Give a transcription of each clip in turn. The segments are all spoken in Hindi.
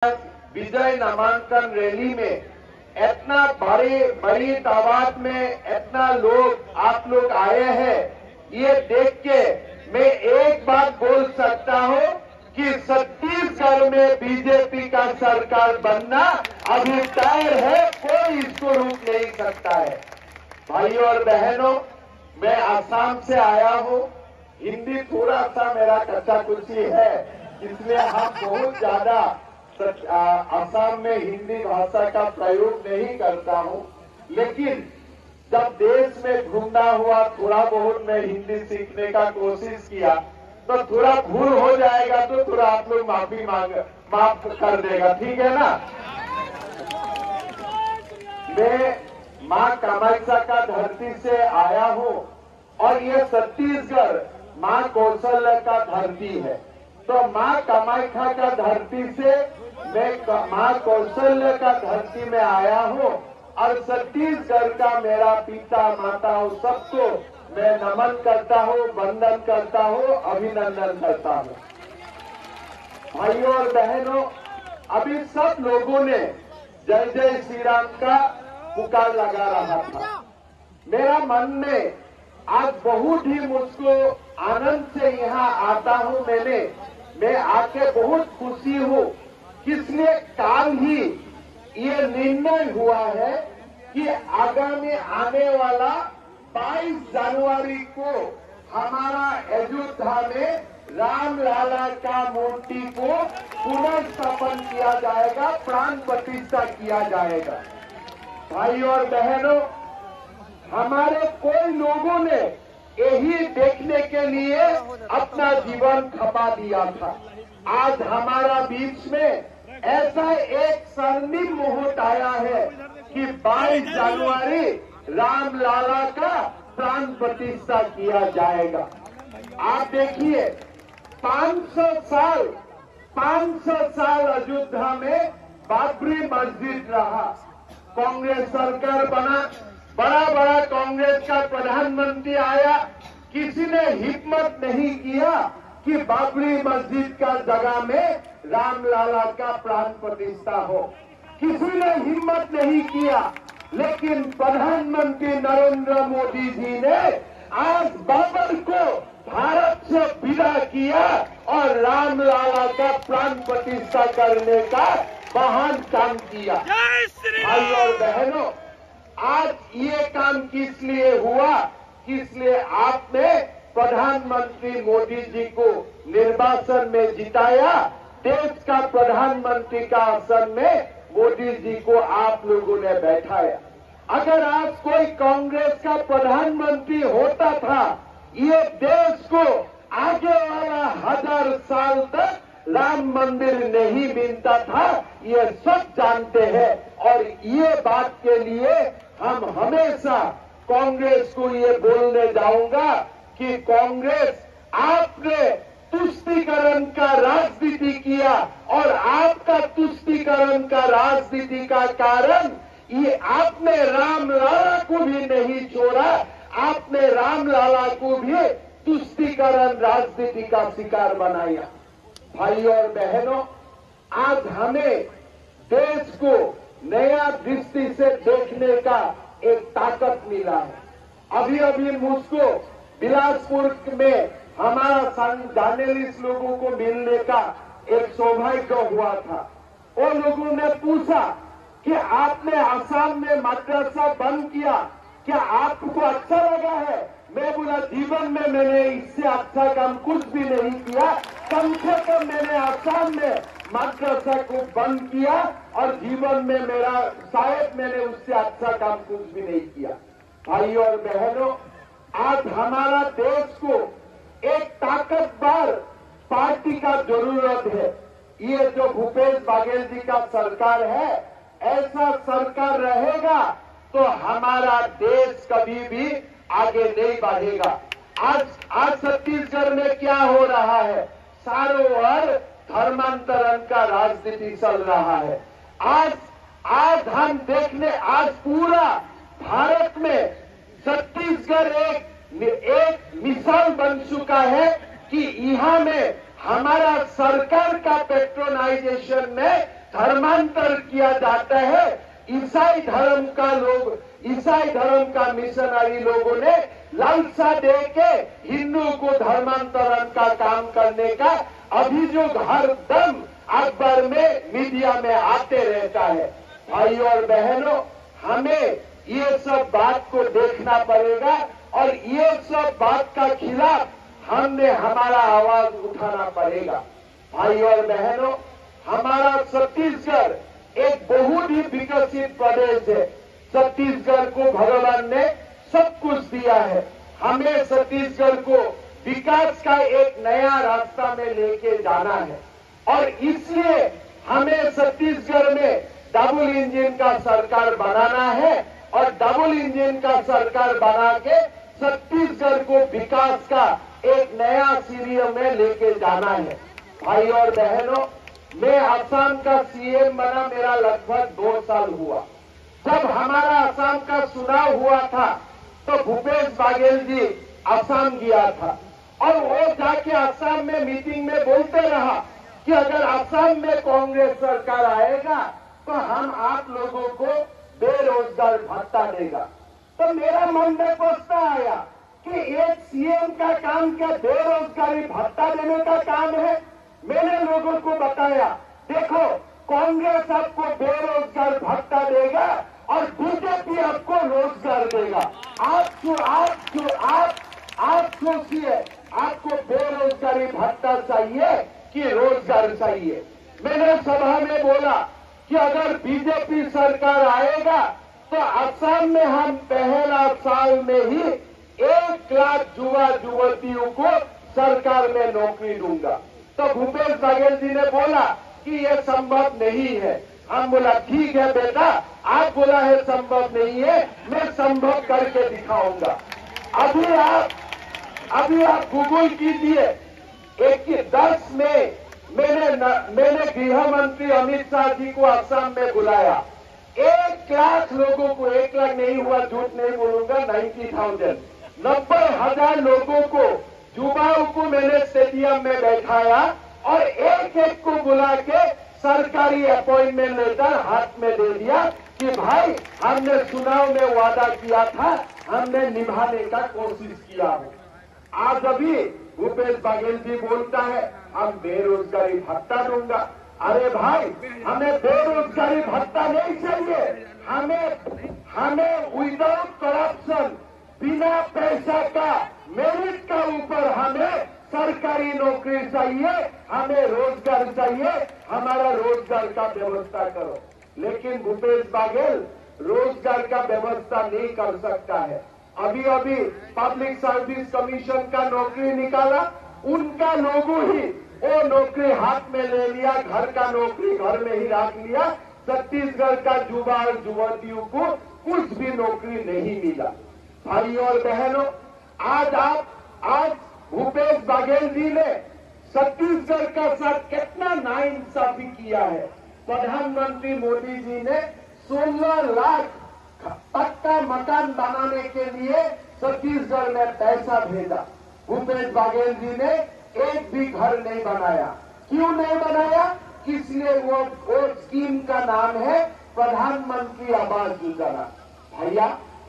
विजय नामांकन रैली में इतना बड़ी तादाद में इतना लोग आप लोग आए हैं, ये देख के मैं एक बात बोल सकता हूं कि छत्तीसगढ़ में बीजेपी का सरकार बनना अभी तय है, कोई इसको रोक नहीं सकता है। भाइयों और बहनों, मैं आसाम से आया हूं। हिंदी थोड़ा सा मेरा कच्चा कुची है, इसलिए हम बहुत ज्यादा असम में हिंदी भाषा का प्रयोग नहीं करता हूं, लेकिन जब देश में घूमना हुआ थोड़ा बहुत मैं हिंदी सीखने का कोशिश किया, तो थोड़ा भूल हो जाएगा तो थोड़ा आप लोग माफ कर देगा, ठीक है ना। मैं मां कामाख्या का धरती से आया हूं और ये छत्तीसगढ़ मां कौशल्या का धरती है, तो मां कामाख्या का धरती से मैं मां कौशल्या का धरती में आया हूं और छत्तीसगढ़ का मेरा पिता माता सबको मैं नमन करता हूं, वंदन करता हूं, अभिनंदन करता हूं। भाइयों और बहनों, अभी सब लोगों ने जय जय श्री राम का पुकार लगा रहा था। मेरा मन में आज बहुत ही मुझको आनंद से यहाँ आता हूँ। मैं आके बहुत खुशी हूँ, इसलिए काल ही ये निर्णय हुआ है कि आगामी आने वाला 22 जनवरी को हमारा अयोध्या में रामलला का मूर्ति को पुनर्स्थापन किया जाएगा, प्राण प्रतिष्ठा किया जाएगा। भाइयों और बहनों, हमारे कोई लोगों ने यही देखने के लिए अपना जीवन खपा दिया था। आज हमारा बीच में ऐसा एक स्वर्णिम मुहूर्त आया है कि 22 जनवरी रामलला का प्राण प्रतिष्ठा किया जाएगा। आप देखिए, 500 साल अयोध्या में बाबरी मस्जिद रहा, कांग्रेस सरकार बना, बड़ा कांग्रेस का प्रधानमंत्री आया, किसी ने हिम्मत नहीं किया कि बाबरी मस्जिद का जगह में रामलला का प्राण प्रतिष्ठा हो, किसी ने हिम्मत नहीं किया। लेकिन प्रधानमंत्री नरेंद्र मोदी जी ने आज बाबर को भारत से विदा किया और रामलला का प्राण प्रतिष्ठा करने का महान काम किया। भाइयों और बहनों, आज ये काम किस लिए हुआ? इसलिए आपने प्रधानमंत्री मोदी जी को निर्वाचन में जिताया, देश का प्रधानमंत्री का आसन में मोदी जी को आप लोगों ने बैठाया। अगर आज कोई कांग्रेस का प्रधानमंत्री होता था, ये देश को आगे वाला 1000 साल तक राम मंदिर नहीं मिलता था, ये सब जानते हैं। और ये बात के लिए हम हमेशा कांग्रेस को ये बोलने जाऊंगा कि कांग्रेस, आपने तुष्टीकरण का राजनीति किया और आपका तुष्टीकरण का राजनीति का कारण ये आपने रामलला को भी नहीं छोड़ा, आपने रामलला को भी तुष्टीकरण राजनीति का शिकार बनाया। भाइयों और बहनों, आज हमें देश को नया दृष्टि से देखने का एक ताकत मिला है। अभी मुझको बिलासपुर में हमारा जर्नलिस्ट लोगों को मिलने का एक सौभाग्य हुआ था। वो लोगों ने पूछा कि आपने असम में मदरसा बंद किया, क्या आपको अच्छा लगा है? मैं बोला, जीवन में मैंने इससे अच्छा काम कुछ भी नहीं किया, कम से कम मैंने असम में मदरसा को बंद किया और जीवन में मेरा शायद मैंने उससे अच्छा काम कुछ भी नहीं किया। भाइयों और बहनों, आज हमारा देश को एक ताकतवर पार्टी का जरूरत है। ये जो भूपेश बघेल जी का सरकार है, ऐसा सरकार रहेगा तो हमारा देश कभी भी आगे नहीं बढ़ेगा। आज छत्तीसगढ़ में क्या हो रहा है? चारों ओर धर्मांतरण का राजनीति चल रहा है। आज हम देखने, आज पूरा भारत में छत्तीसगढ़ एक मिसाल बन चुका है कि यहाँ में हमारा सरकार का पेट्रोनाइजेशन में धर्मांतर किया जाता है। ईसाई धर्म का मिशनरी लोगों ने लालसा दे के हिंदू को धर्मांतरण का काम करने का अभियोग हर दम अखबार में मीडिया में आते रहता है। भाइयों और बहनों, हमें ये सब बात को देखना पड़ेगा और ये सब बात का खिलाफ हमने हमारा आवाज उठाना पड़ेगा। भाइयों और बहनों, हमारा छत्तीसगढ़ एक बहुत ही विकसित प्रदेश है। छत्तीसगढ़ को भगवान ने सब कुछ दिया है। हमें छत्तीसगढ़ को विकास का एक नया रास्ता में लेके जाना है और इसलिए हमें छत्तीसगढ़ में डबल इंजन का सरकार बनाना है और डबल इंजन का सरकार बना के छत्तीसगढ़ को विकास का एक नया सीढ़ी में लेके जाना है। भाई और बहनों, मैं असम का सीएम बना, मेरा लगभग 2 साल हुआ। जब हमारा असम का चुनाव हुआ था तो भूपेश बघेल जी असम गया था और वो जाके असम में मीटिंग में बोलते रहा कि अगर असम में कांग्रेस सरकार आएगा तो हम आप लोगों को बेरोजगार भत्ता देगा। तो मेरा मन में प्रश्न आया कि एक सीएम का काम क्या बेरोजगारी भत्ता देने का काम है? मैंने लोगों को बताया, देखो कांग्रेस आपको बेरोजगार भत्ता देगा और बीजेपी आपको रोजगार देगा। आप सोचिए, आपको बेरोजगारी भत्ता चाहिए कि रोजगार चाहिए? मैंने सभा में बोला कि अगर बीजेपी सरकार आएगा तो असम में हम पहला साल में ही 1 लाख युवा युवतियों को सरकार में नौकरी दूंगा। तो भूपेश बघेल जी ने बोला कि यह संभव नहीं है। हम बोला ठीक है बेटा, आप बोला है संभव नहीं है, मैं संभव करके दिखाऊंगा। अभी आप गूगल कीजिए, 10 में मैंने गृह मंत्री अमित शाह जी को असम में बुलाया। 1 लाख लोगों को, 1 लाख नहीं हुआ, झूठ नहीं बोलूंगा, 90,000 90,000 लोगों को, युवाओं को मैंने स्टेडियम में बैठाया और एक को बुला के सरकारी अपॉइंटमेंट लेटर हाथ में दे दिया कि भाई हमने चुनाव में वादा किया था, हमने निभाने का कोशिश किया है। आज अभी भूपेश बघेल जी बोलता है हम बेरोजगारी भत्ता दूंगा। अरे भाई, हमें बेरोजगारी भत्ता नहीं चाहिए, हमें विदाउट करप्शन, बिना पैसा का, मेरिट का ऊपर हमें सरकारी नौकरी चाहिए, हमें रोजगार चाहिए, हमारा रोजगार का व्यवस्था करो। लेकिन भूपेश बघेल रोजगार का व्यवस्था नहीं कर सकता है। अभी पब्लिक सर्विस कमीशन का नौकरी निकाला, उनका लोगों ही वो नौकरी हाथ में ले लिया, घर का नौकरी घर में ही रख लिया। छत्तीसगढ़ का युवा और युवतियों को कुछ भी नौकरी नहीं मिला। भाइयों और बहनों, आज भूपेश बघेल जी ने छत्तीसगढ़ का साथ कितना नाइंसाफी किया है। प्रधानमंत्री मोदी जी ने 16 लाख पक्का मकान बनाने के लिए छत्तीसगढ़ में पैसा भेजा। भूपेश बघेल जी ने एक भी घर नहीं बनाया। क्यों नहीं बनाया? इसलिए वो स्कीम का नाम है प्रधानमंत्री आवास योजना। भैया,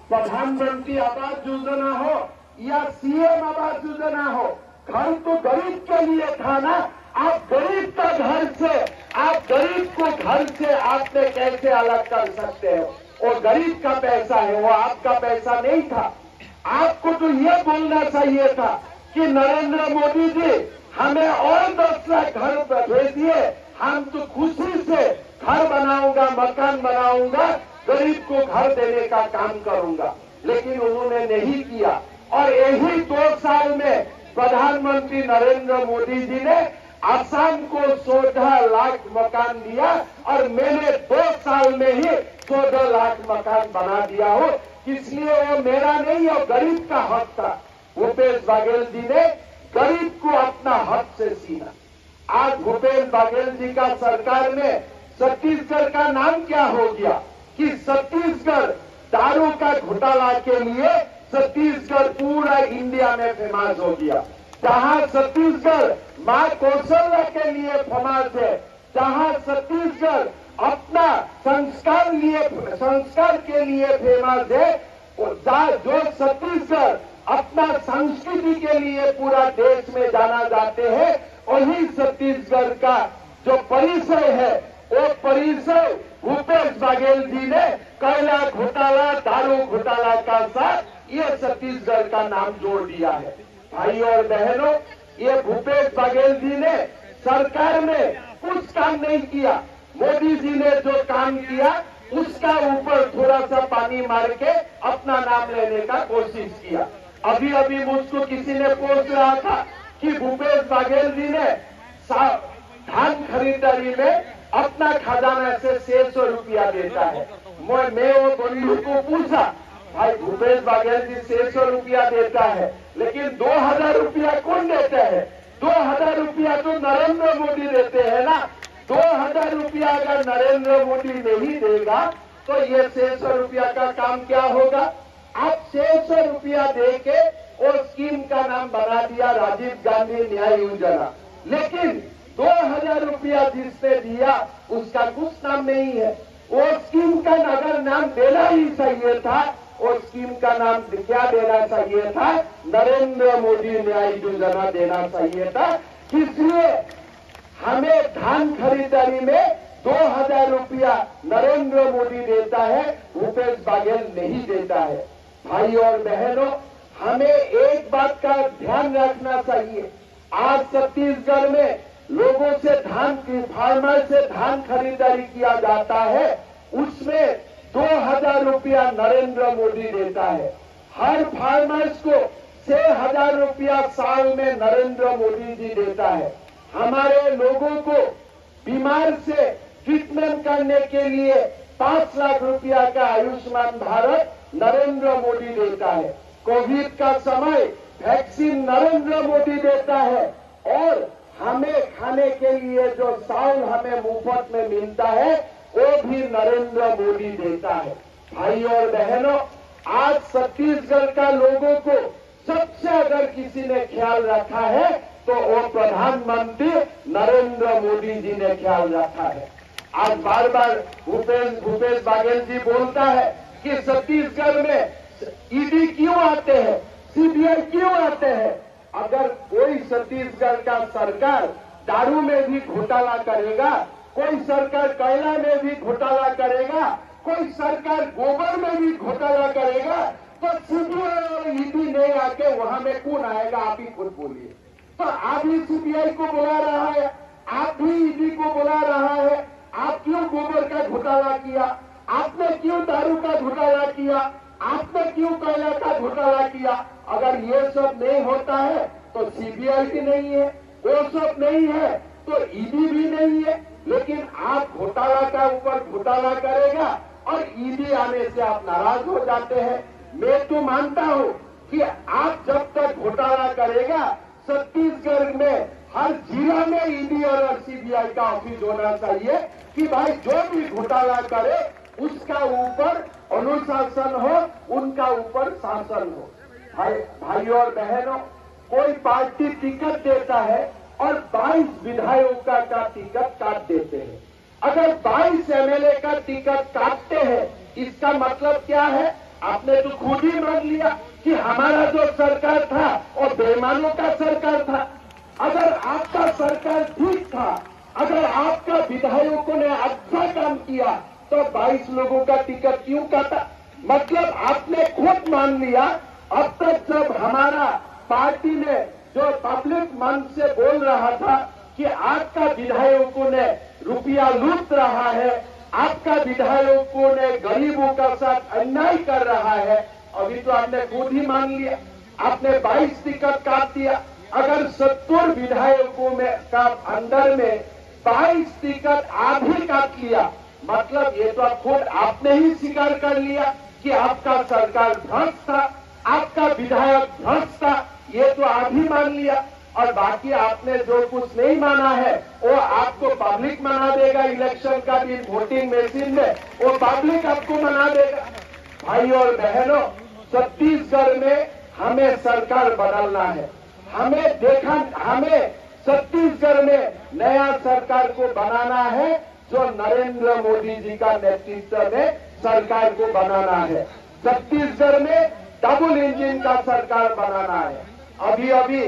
प्रधानमंत्री आवास योजना हो या सीएम आवास योजना हो, घर तो गरीब के लिए था ना। आप गरीब को घर से आपने कैसे अलग कर सकते हो? वो गरीब का पैसा है, वो आपका पैसा नहीं था। आपको तो ये बोलना चाहिए था कि नरेंद्र मोदी जी हमें और 10 लाख घर भेजिए, हम तो खुशी से घर बनाऊंगा, मकान बनाऊंगा, गरीब को घर देने का काम करूंगा। लेकिन उन्होंने नहीं किया और यही 2 साल में प्रधानमंत्री नरेंद्र मोदी जी ने असम को 14 लाख मकान दिया और मैंने 2 साल में ही 14 लाख मकान बना दिया हो। इसलिए वो मेरा नहीं, वो गरीब का हक था। भूपेश बघेल जी ने गरीब को अपना हक से छीना। आज भूपेश बघेल जी का सरकार में छत्तीसगढ़ का नाम क्या हो गया कि छत्तीसगढ़ दारू का घोटाला के लिए छत्तीसगढ़ पूरा इंडिया में फेमस हो गया। जहां छत्तीसगढ़ मां कौशल्या के लिए फेमस है, जहां छत्तीसगढ़ अपना संस्कार के लिए फेमस है, जो छत्तीसगढ़ अपना संस्कृति के लिए पूरा देश में जाना जाते हैं, वही छत्तीसगढ़ का जो परिचय है, वो परिचय भूपेश बघेल जी ने कोयला घोटाला, दारू घोटाला का साथ ये छत्तीसगढ़ का नाम जोड़ दिया है। भाई और बहनों, ये भूपेश बघेल जी ने सरकार में कुछ काम नहीं किया। मोदी जी ने जो काम किया उसका ऊपर थोड़ा सा पानी मार के अपना नाम लेने का कोशिश किया। अभी अभी मुझको किसी ने पूछ रहा था कि भूपेश बघेल जी ने धान खरीदारी में अपना खजाना से 600 रुपया देता है। मैं वो बंधु को पूछा, भाई भूपेश बघेल जी 600 रुपया देता है, लेकिन 2000 रुपया कौन देता है? 2000 रुपया तो नरेंद्र मोदी देते हैं ना। 2000 रुपया अगर नरेंद्र मोदी नहीं देगा तो ये 600 रुपया का काम क्या होगा? आप 600 रुपया दे के और स्कीम का नाम बना दिया राजीव गांधी न्याय योजना, लेकिन 2000 रुपया जिसने दिया उसका कुछ नाम नहीं है। वो स्कीम का अगर नाम देना ही चाहिए था, और स्कीम का नाम क्या देना चाहिए था? नरेंद्र मोदी न्याय योजना देना चाहिए था। इसलिए हमें धान खरीदारी में 2000 रुपया नरेंद्र मोदी देता है, भूपेश बघेल नहीं देता है। भाई और बहनों, हमें एक बात का ध्यान रखना चाहिए। आज छत्तीसगढ़ में लोगों से फार्मर से धान खरीदारी किया जाता है, उसमें 2000 रुपया नरेंद्र मोदी देता है। हर फार्मर्स को 6000 रुपया साल में नरेंद्र मोदी जी देता है। हमारे लोगों को बीमार से ट्रीटमेंट करने के लिए 5 लाख रुपया का आयुष्मान भारत नरेंद्र मोदी देता है। कोविड का समय वैक्सीन नरेंद्र मोदी देता है, और हमें खाने के लिए जो चावल हमें मुफ्त में मिलता है वो भी नरेंद्र मोदी देता है। भाई और बहनों, आज छत्तीसगढ़ का लोगों को सबसे अगर किसी ने ख्याल रखा है तो वो प्रधानमंत्री नरेंद्र मोदी जी ने ख्याल रखा है। आज बार बार भूपेश बघेल जी बोलता है कि छत्तीसगढ़ में ईडी क्यों आते हैं, सीबीआई क्यों आते हैं। अगर कोई छत्तीसगढ़ का सरकार दारू में भी घोटाला करेगा, कोई सरकार कोयला में भी घोटाला करेगा, कोई सरकार गोबर में भी घोटाला करेगा, तो सीबीआई और ईडी नहीं आके वहां में कौन आएगा? आप ही खुद बोलिए। तो आप ही सीबीआई को बुला रहा है, आप भी ईडी को बुला रहा है। आप क्यों गोबर का घोटाला किया? आपने क्यों दारू का घोटाला किया? आपने क्यों कोयला का घोटाला किया? अगर ये सब नहीं होता है तो सीबीआई भी नहीं है, वो सब नहीं है तो ईडी भी नहीं है। लेकिन आप घोटाला का ऊपर घोटाला करेगा और ईडी आने से आप नाराज हो जाते हैं। मैं तो मानता हूं कि आप जब तक घोटाला करेगा, छत्तीसगढ़ में हर जिला में ईडी और सीबीआई का ऑफिस होना चाहिए कि भाई जो भी घोटाला करे उसका ऊपर अनुशासन हो, उनका ऊपर शासन हो। भाई और बहनों, कोई पार्टी टिकट देता है और 22 विधायकों का टिकट काट देते हैं। अगर 22 एमएलए का टिकट काटते हैं, इसका मतलब क्या है? आपने तो खुद ही मान लिया कि हमारा जो सरकार था वो बेईमानों का सरकार था। अगर आपका सरकार ठीक था, अगर आपका विधायकों ने अच्छा काम किया, तो 22 लोगों का टिकट क्यों काटा? मतलब आपने खुद मान लिया। अब तक जब हमारा पार्टी ने जो पब्लिक मंच से बोल रहा था कि आपका विधायकों ने रुपया लूट रहा है, आपका विधायकों ने गरीबों का साथ अन्याय कर रहा है, अभी तो आपने खुद ही मान लिया। आपने 22 टिकट काट दिया। अगर 70 विधायकों में का अंदर में 22 टिकट आप ही काट लिया, मतलब ये तो खुद आपने ही स्वीकार कर लिया कि आपका सरकार भ्रष्ट था, आपका विधायक भ्रष्ट था। ये तो आप ही मान लिया, और बाकी आपने जो कुछ नहीं माना है वो आपको पब्लिक मना देगा। इलेक्शन का दिन वोटिंग मशीन में वो पब्लिक आपको मना देगा। भाई और बहनों, छत्तीसगढ़ में हमें सरकार बदलना है। हमें छत्तीसगढ़ में नया सरकार को बनाना है, जो नरेंद्र मोदी जी का नेतृत्व में सरकार को बनाना है। छत्तीसगढ़ में डबल इंजन का सरकार बनाना है। अभी अभी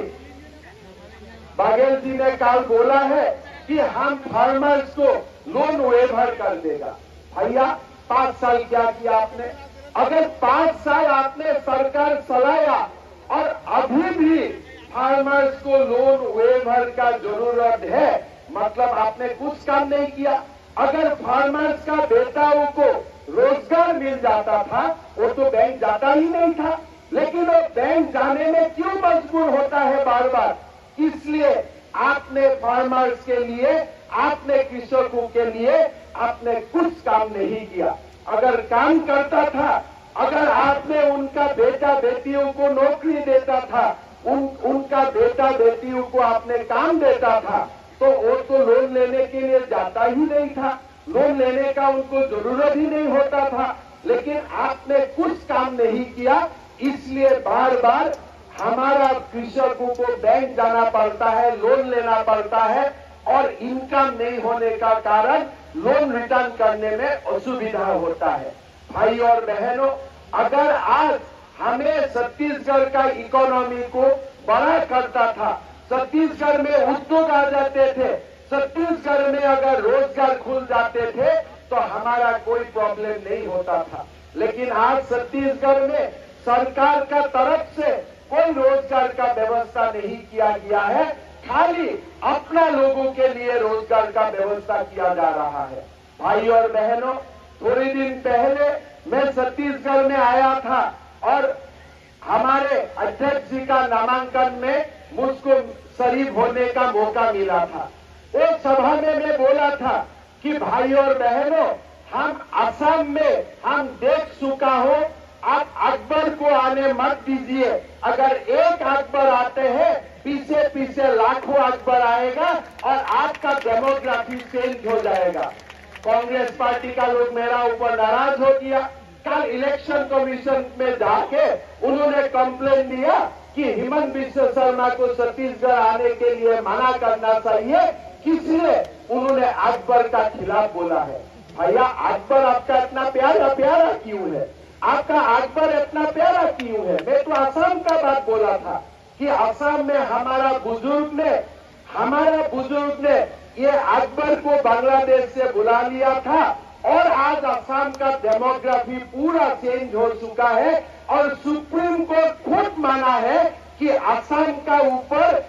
बघेल जी ने कल बोला है कि हम फार्मर्स को लोन वेवर कर देगा। भैया 5 साल क्या किया आपने? अगर 5 साल आपने सरकार चलाया और अभी भी फार्मर्स को लोन वेवर का जरूरत है, मतलब आपने कुछ काम नहीं किया। अगर फार्मर्स का बेटाओं को रोजगार मिल जाता था, वो तो बैंक जाता ही नहीं था। लेकिन वो बैंक जाने में क्यों मजबूर होता है बार बार? इसलिए आपने फार्मर्स के लिए, आपने कृषकों के लिए आपने कुछ काम नहीं किया। अगर काम करता था, अगर आपने उनका बेटा बेटियों को नौकरी देता था, उनका बेटा बेटियों को आपने काम देता था, तो वो तो लोन लेने के लिए जाता ही नहीं था। लोन लेने का उनको जरूरत ही नहीं होता था। लेकिन आपने कुछ काम नहीं किया, इसलिए बार बार हमारा कृषकों को बैंक जाना पड़ता है, लोन लेना पड़ता है, और इनकम नहीं होने का कारण लोन रिटर्न करने में असुविधा होता है। भाई और बहनों, अगर आज हमें छत्तीसगढ़ का इकोनॉमी को बड़ा करता था, छत्तीसगढ़ में उद्योग आ जाते थे, छत्तीसगढ़ में अगर रोजगार खुल जाते थे, तो हमारा कोई प्रॉब्लम नहीं होता था। लेकिन आज छत्तीसगढ़ में सरकार का तरफ से कोई रोजगार का व्यवस्था नहीं किया गया है, खाली अपना लोगों के लिए रोजगार का व्यवस्था किया जा रहा है। भाई और बहनों, थोड़े दिन पहले मैं छत्तीसगढ़ में आया था और हमारे अध्यक्ष जी का नामांकन में मुझको शरीक होने का मौका मिला था। उस सभा में मैं बोला था कि भाई और बहनों, हम असम में हम देख चुका हो, आप अकबर को आने मत दीजिए। अगर एक अकबर आते हैं, पीछे पीछे लाखों अकबर आएगा और आपका डेमोग्राफी चेंज हो जाएगा। कांग्रेस पार्टी का लोग मेरा ऊपर नाराज हो गया। कल इलेक्शन कमीशन में जाके उन्होंने कंप्लेन दिया कि हेमंत बिश्व शर्मा को छत्तीसगढ़ आने के लिए मना करना चाहिए, इसलिए उन्होंने अकबर का खिलाफ बोला है। भैया, अकबर आपका इतना प्यारा प्यारा क्यों है? आपका अकबर इतना प्यारा क्यों है? मैं तो असम का बात बोला था कि असम में हमारा बुजुर्ग ने ये अकबर को बांग्लादेश से बुला लिया था, और आज असम का डेमोग्राफी पूरा चेंज हो चुका है और सुप्रीम कोर्ट खुद माना है कि असम का ऊपर